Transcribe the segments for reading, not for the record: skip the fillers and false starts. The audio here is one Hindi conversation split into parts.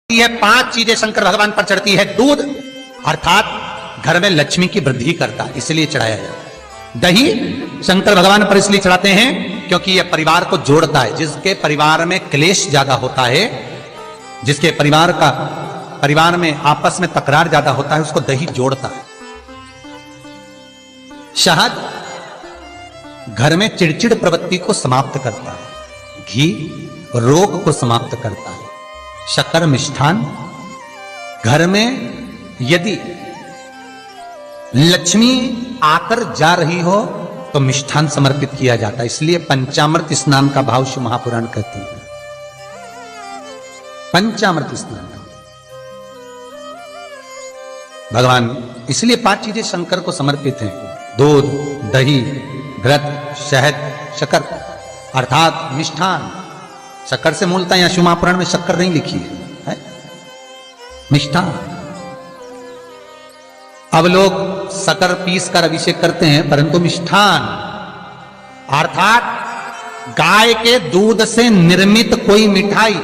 है 5 चीजें शंकर भगवान पर चढ़ती है। दूध अर्थात घर में लक्ष्मी की वृद्धि करता है, इसलिए चढ़ाया जाता है। दही शंकर भगवान पर इसलिए चढ़ाते हैं क्योंकि यह परिवार को जोड़ता है। जिसके परिवार में क्लेश ज्यादा होता है, जिसके परिवार में आपस में तकरार ज्यादा होता है, उसको दही जोड़ता है। शहद घर में चिड़चिड़ प्रवृत्ति को समाप्त करता है। घी रोग को समाप्त करता है। शक्कर मिष्ठान घर में यदि लक्ष्मी आकर जा रही हो तो मिष्ठान समर्पित किया जाता है। इसलिए पंचामृत स्नान का भाव शिव महापुराण कहते हैं। पंचामृत स्नान भगवान इसलिए 5 चीजें शंकर को समर्पित हैं। दूध, दही, घृत, शहद, शक्कर अर्थात मिष्ठान। शक्कर से मूलतः यहां शिव महापुराण में शक्कर नहीं लिखी है, मिष्ठान। अब लोग शक्कर पीस कर अभिषेक करते हैं, परंतु मिष्ठान अर्थात गाय के दूध से निर्मित कोई मिठाई,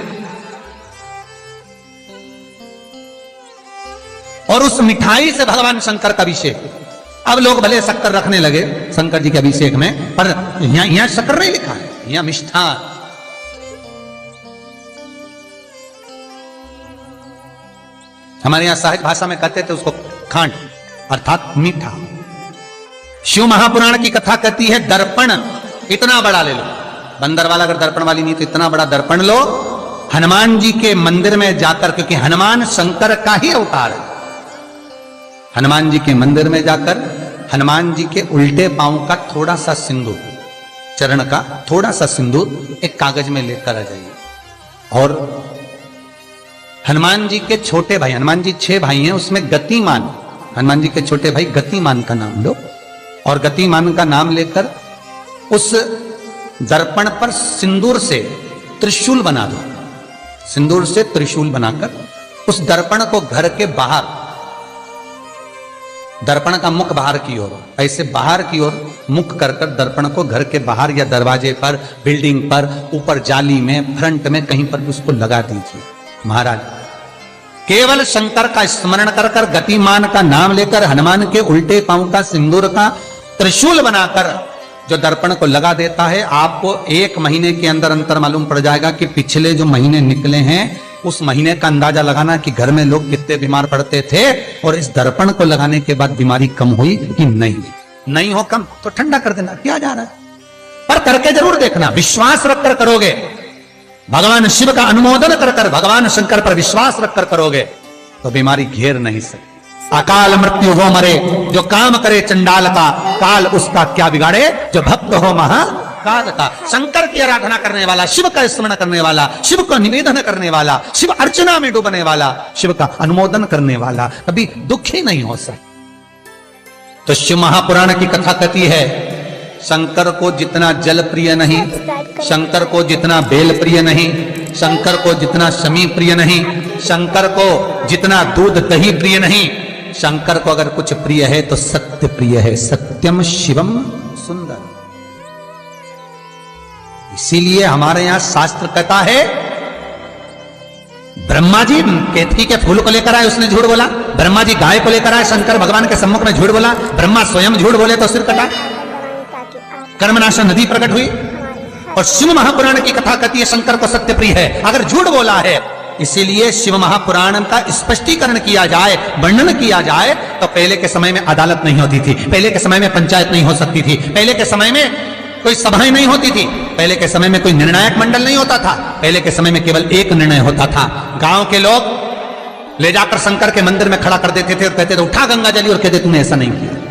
और उस मिठाई से भगवान शंकर का अभिषेक। अब लोग भले शक्कर रखने लगे शंकर जी के अभिषेक में, पर यहां शक्कर नहीं लिखा है, यहां मिष्ठान। हमारे यहां साहित्य भाषा में कहते थे उसको खांड अर्थात मीठा। शिव महापुराण की कथा कहती है दर्पण इतना बड़ा ले लो। बंदर वाला अगर दर्पण वाली नहीं तो इतना बड़ा दर्पण लो, हनुमान जी के मंदिर में जाकर, क्योंकि हनुमान शंकर का ही अवतार है। हनुमान जी के मंदिर में जाकर हनुमान जी के उल्टे पांव का थोड़ा सा सिंदूर, चरण का थोड़ा सा सिंदूर एक कागज में लेकर आ जाइए। और हनुमान जी के छोटे भाई, हनुमान जी 6 भाई हैं, उसमें गतिमान, हनुमान जी के छोटे भाई गतिमान का नाम लो, और गतिमान का नाम लेकर उस दर्पण पर सिंदूर से त्रिशूल बना दो। सिंदूर से त्रिशूल बनाकर उस दर्पण को घर के बाहर, दर्पण का मुख बाहर की ओर, ऐसे बाहर की ओर मुख कर दर्पण को घर के बाहर या दरवाजे पर, बिल्डिंग पर, ऊपर जाली में, फ्रंट में कहीं पर भी उसको लगा दीजिए। महाराज केवल शंकर का स्मरण कर गतिमान का नाम लेकर हनुमान के उल्टे पांव का सिंदूर का त्रिशूल बनाकर जो दर्पण को लगा देता है, आपको 1 महीने के अंदर अंतर मालूम पड़ जाएगा कि पिछले जो महीने निकले हैं उस महीने का अंदाजा लगाना कि घर में लोग कितने बीमार पड़ते थे, और इस दर्पण को लगाने के बाद बीमारी कम हुई कि नहीं हो कम तो ठंडा कर देना, क्या जा रहा है, पर करके जरूर देखना। विश्वास रखकर करोगे, भगवान शिव का अनुमोदन कर भगवान शंकर पर विश्वास रखकर करोगे तो बीमारी घेर नहीं सकती। अकाल मृत्यु हो मरे जो काम करे चंडाल का, काल उसका क्या बिगाड़े जो भक्त हो महाकाल का। शंकर की आराधना करने वाला, शिव का स्मरण करने वाला, शिव का निवेदन करने वाला, शिव अर्चना में डूबने वाला, शिव का अनुमोदन करने वाला कभी दुखी नहीं हो सकता। तो शिव महापुराण की कथा कहती है शंकर को जितना जल प्रिय नहीं, शंकर को जितना बेल प्रिय नहीं, शंकर को जितना शमी प्रिय नहीं, शंकर को जितना दूध दही प्रिय नहीं, शंकर को अगर कुछ प्रिय है तो सत्य प्रिय है। सत्यम शिवम सुंदर। इसीलिए हमारे यहां शास्त्र कहता है, ब्रह्मा जी केतकी के फूल को लेकर आए, उसने झूठ बोला। ब्रह्मा जी गाय को लेकर आए, शंकर भगवान के सम्मुख में झूठ बोला। ब्रह्मा स्वयं झूठ बोले तो सिर कटा, कर्मनाशा नदी प्रकट हुई। और शिव महापुराण की कथा कहती है शंकर को सत्य प्रिय है अगर झूठ बोला है। इसीलिए शिव महापुराण का स्पष्टीकरण किया जाए, वर्णन किया जाए, तो पहले के समय में अदालत नहीं होती थी, पहले के समय में पंचायत नहीं हो सकती थी, पहले के समय में कोई सभाएं नहीं होती थी, पहले के समय में कोई निर्णायक मंडल नहीं होता था, पहले के समय में केवल एक निर्णय होता था। गांव के लोग ले जाकर शंकर के मंदिर में खड़ा कर देते थे और कहते थे उठा गंगा जली, और कहते तूने ऐसा नहीं किया।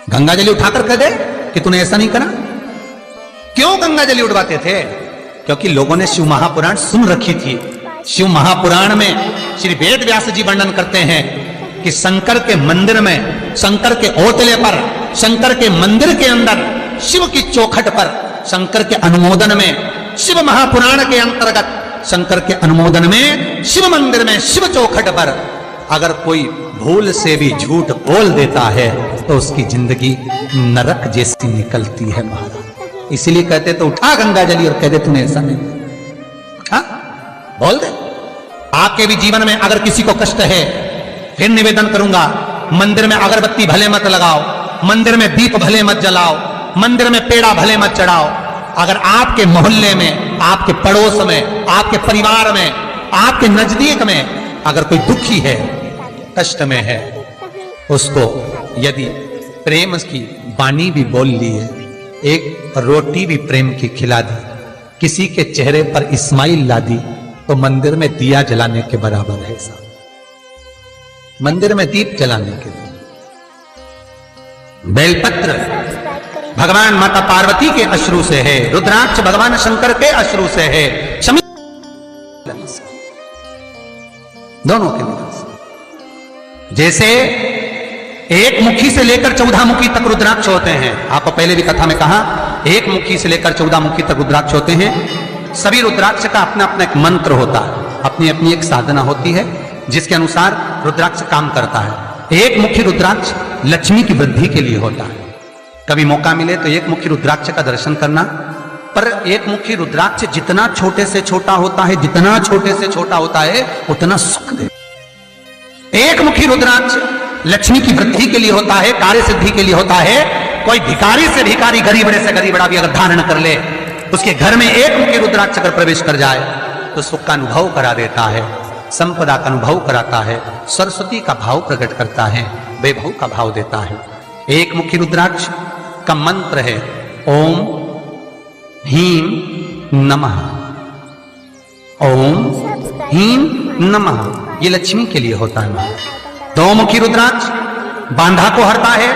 गंगा जली उठाकर कह दे कि तूने ऐसा नहीं करा। क्यों गंगा जली उठवाते थे? क्योंकि लोगों ने शिव महापुराण सुन रखी थी। शिव महापुराण में श्री वेद व्यास जी वर्णन करते हैं कि शंकर के मंदिर में, शंकर के ओटले पर, शंकर के मंदिर के अंदर, शिव की चौखट पर, शंकर के अनुमोदन में, शिव महापुराण के अंतर्गत शंकर के अनुमोदन में, शिव मंदिर में, शिव चौखट पर अगर कोई भूल से भी झूठ बोल देता है तो उसकी जिंदगी नरक जैसी निकलती है महाराज। इसीलिए कहते तो उठा गंगा जली और कहते तूने ऐसा नहीं। बोल दे। आपके भी जीवन में अगर किसी को कष्ट है, फिर निवेदन करूंगा, मंदिर में अगरबत्ती भले मत लगाओ, मंदिर में दीप भले मत जलाओ, मंदिर में पेड़ा भले मत चढ़ाओ। अगर आपके मोहल्ले में, आपके पड़ोस में, आपके परिवार में, आपके नजदीक में अगर कोई दुखी है, कष्ट में है, उसको यदि प्रेम की वाणी भी बोल ली है, एक रोटी भी प्रेम की खिला दी, किसी के चेहरे पर इस्माइल ला दी, तो मंदिर में दिया जलाने के बराबर है साहब। मंदिर में दीप जलाने के लिए बेलपत्र भगवान माता पार्वती के अश्रु से है, रुद्राक्ष भगवान शंकर के अश्रु से है, दोनों के लिए। जैसे एक मुखी से लेकर 14 मुखी तक रुद्राक्ष होते हैं। आपको पहले भी कथा में कहा, एक मुखी से लेकर 14 मुखी तक रुद्राक्ष होते हैं। सभी रुद्राक्ष का अपना अपना एक मंत्र होता है, अपनी अपनी एक साधना होती है जिसके अनुसार रुद्राक्ष काम करता है। एक मुखी रुद्राक्ष लक्ष्मी की वृद्धि के लिए होता है। कभी मौका मिले तो एक मुखी रुद्राक्ष का दर्शन करना। पर एक मुखी रुद्राक्ष जितना छोटे से छोटा होता है, जितना छोटे से छोटा होता है, उतना सुख दे। एक मुखी रुद्राक्ष लक्ष्मी की वृद्धि के लिए होता है, कार्य सिद्धि के लिए होता है। कोई भिखारी से भिखारी, गरीब बड़े से गरीब बड़ा भी अगर धारण कर ले, उसके घर में एक मुखी रुद्राक्ष अगर प्रवेश कर जाए तो सुख का अनुभव करा देता है, संपदा का अनुभव कराता है, सरस्वती का भाव प्रकट करता है, वैभव का भाव देता है। एक मुखी रुद्राक्ष का मंत्र है ओम ह्रीं नमः। ओम ह्रीं नमः, ये लक्ष्मी के लिए होता है। दो मुखी रुद्राक्ष बांधा को हरता है।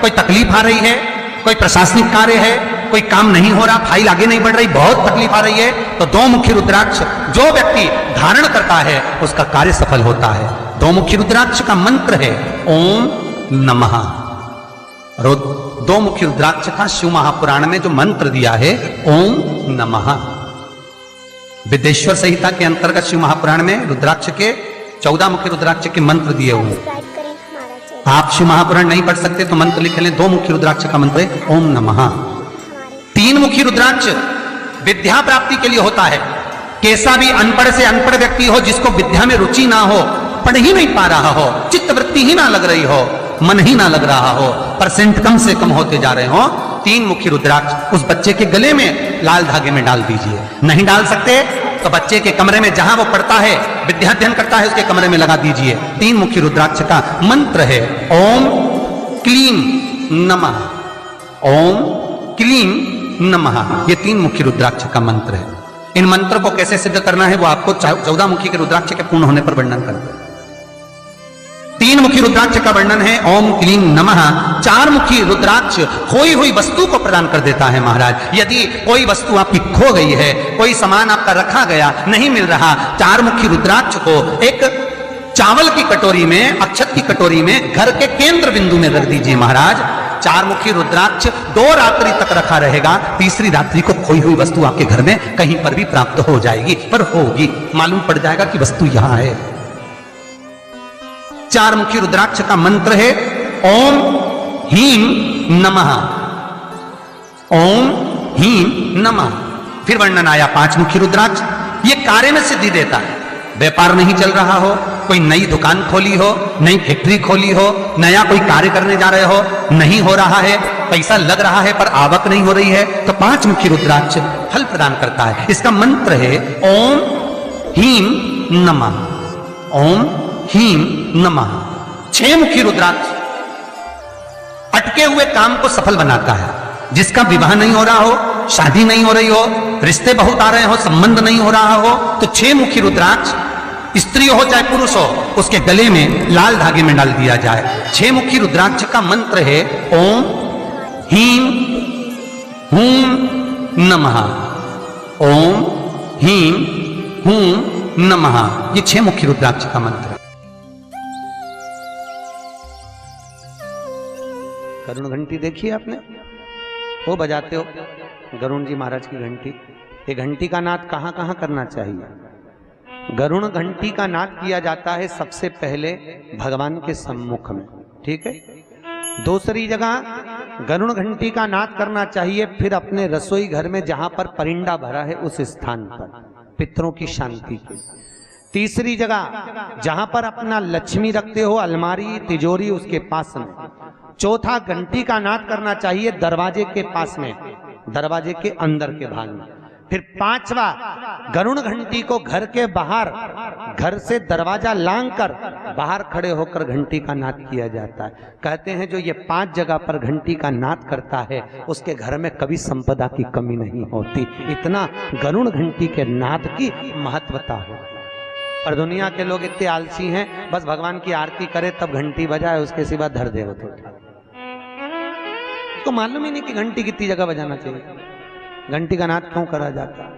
कोई तकलीफ आ रही है, कोई प्रशासनिक कार्य है, कोई काम नहीं हो रहा, फाइल आगे नहीं बढ़ रही, बहुत तकलीफ आ रही है, तो दो मुखी रुद्राक्ष जो व्यक्ति धारण करता है उसका कार्य सफल होता है। दो मुखी रुद्राक्ष का मंत्र है ओम नमः। दो मुखी रुद्राक्ष का शिव महापुराण में जो मंत्र दिया है ओम नमः। विदेश्वर संहिता के अंतर्गत शिव महापुराण में रुद्राक्ष के 14 मुखी रुद्राक्ष के मंत्र दिए हुए। आप शिव महापुराण नहीं पढ़ सकते तो मंत्र लिख लें। दो मुखी रुद्राक्ष का मंत्र है ओम नमः। तीन मुखी रुद्राक्ष विद्या प्राप्ति के लिए होता है। कैसा भी अनपढ़ से अनपढ़ व्यक्ति हो, जिसको विद्या में रुचि ना हो, पढ़ ही नहीं पा रहा हो, चित्त वृत्ति ही ना लग रही हो, मन ही ना लग रहा हो, परसेंट कम से कम होते जा रहे हो, तीन मुखी रुद्राक्ष उस बच्चे के गले में लाल धागे में डाल दीजिए। नहीं डाल सकते तो बच्चे के कमरे में जहां वो पढ़ता है, विद्याध्ययन करता है, उसके कमरे में लगा दीजिए। तीन मुखी रुद्राक्ष का मंत्र है ओम क्लीं नमः। ओम क्लीं नमः, ये तीन मुखी रुद्राक्ष का मंत्र है। इन मंत्र को कैसे सिद्ध करना है वो आपको 14 मुखी के रुद्राक्ष के पूर्ण होने पर वर्णन करते हैं। तीन मुखी रुद्राक्ष का वर्णन है ओम क्लीं नमः। चार मुखी रुद्राक्ष खोई हुई वस्तु को प्रदान कर देता है महाराज। यदि कोई वस्तु आपकी खो गई है, कोई सामान आपका रखा गया नहीं मिल रहा, चार मुखी रुद्राक्ष को एक चावल की कटोरी में, अक्षत की कटोरी में घर के केंद्र बिंदु में रख दीजिए महाराज। चार मुखी रुद्राक्ष 2 रात्रि तक रखा रहेगा। तीसरी रात्रि को खोई हुई वस्तु आपके घर में कहीं पर भी प्राप्त हो जाएगी, पर होगी, मालूम पड़ जाएगा कि वस्तु यहां है। चार मुखी रुद्राक्ष का मंत्र है ओम ह्रीं नमः। ओम ह्रीं नमः। फिर वर्णन आया 5 मुखी रुद्राक्ष। ये कार्य में सिद्धि देता है। व्यापार नहीं चल रहा हो, कोई नई दुकान खोली हो, नई फैक्ट्री खोली हो, नया कोई कार्य करने जा रहे हो, नहीं हो रहा है, पैसा लग रहा है पर आवक नहीं हो रही है, तो 5 मुखी रुद्राक्ष फल प्रदान करता है। इसका मंत्र है ओम ह्रीं नमः। ओम ह्रीं नमः। 6 मुखी रुद्राक्ष अटके हुए काम को सफल बनाता है। जिसका विवाह नहीं हो रहा हो, शादी नहीं हो रही हो, रिश्ते बहुत आ रहे हो, संबंध नहीं हो रहा हो, तो 6 मुखी रुद्राक्ष स्त्री हो चाहे पुरुष हो, उसके गले में लाल धागे में डाल दिया जाए। 6 मुखी रुद्राक्ष का मंत्र है ओम ह्रीं हूं नमः। ओम ह्रीं हूं नमः। ये 6 मुखी रुद्राक्ष का मंत्र है। गरुण घंटी देखी आपने? वो बजाते हो गरुण जी महाराज की घंटी। ये घंटी का नाद कहाँ कहाँ करना चाहिए? गरुण घंटी का नाद किया जाता है सबसे पहले भगवान के सम्मुख में, ठीक है। दूसरी जगह गरुण घंटी का नाद करना चाहिए फिर अपने रसोई घर में जहां पर परिंदा भरा है उस स्थान पर। पितरों की शांति के। तीसरी जगह जहां पर अपना लक्ष्मी रखते हो, अलमारी तिजोरी उसके पास में। चौथा, घंटी का नाद करना चाहिए दरवाजे के पास में, दरवाजे के अंदर के भाग में। फिर पांचवा, गरुड़ घंटी को घर के बाहर, घर से दरवाजा लांग कर बाहर खड़े होकर घंटी का नाद किया जाता है। कहते हैं जो ये 5 जगह पर घंटी का नाद करता है उसके घर में कभी संपदा की कमी नहीं होती। इतना गरुड़ घंटी के नाद की महत्वता हो। पर दुनिया के लोग इतने आलसी हैं, बस भगवान की आरती करे तब घंटी बजाए, उसके सिवा धर दे। उसको मालूम ही नहीं कि घंटी कितनी जगह बजाना चाहिए, घंटी का नाद क्यों करा जाता है।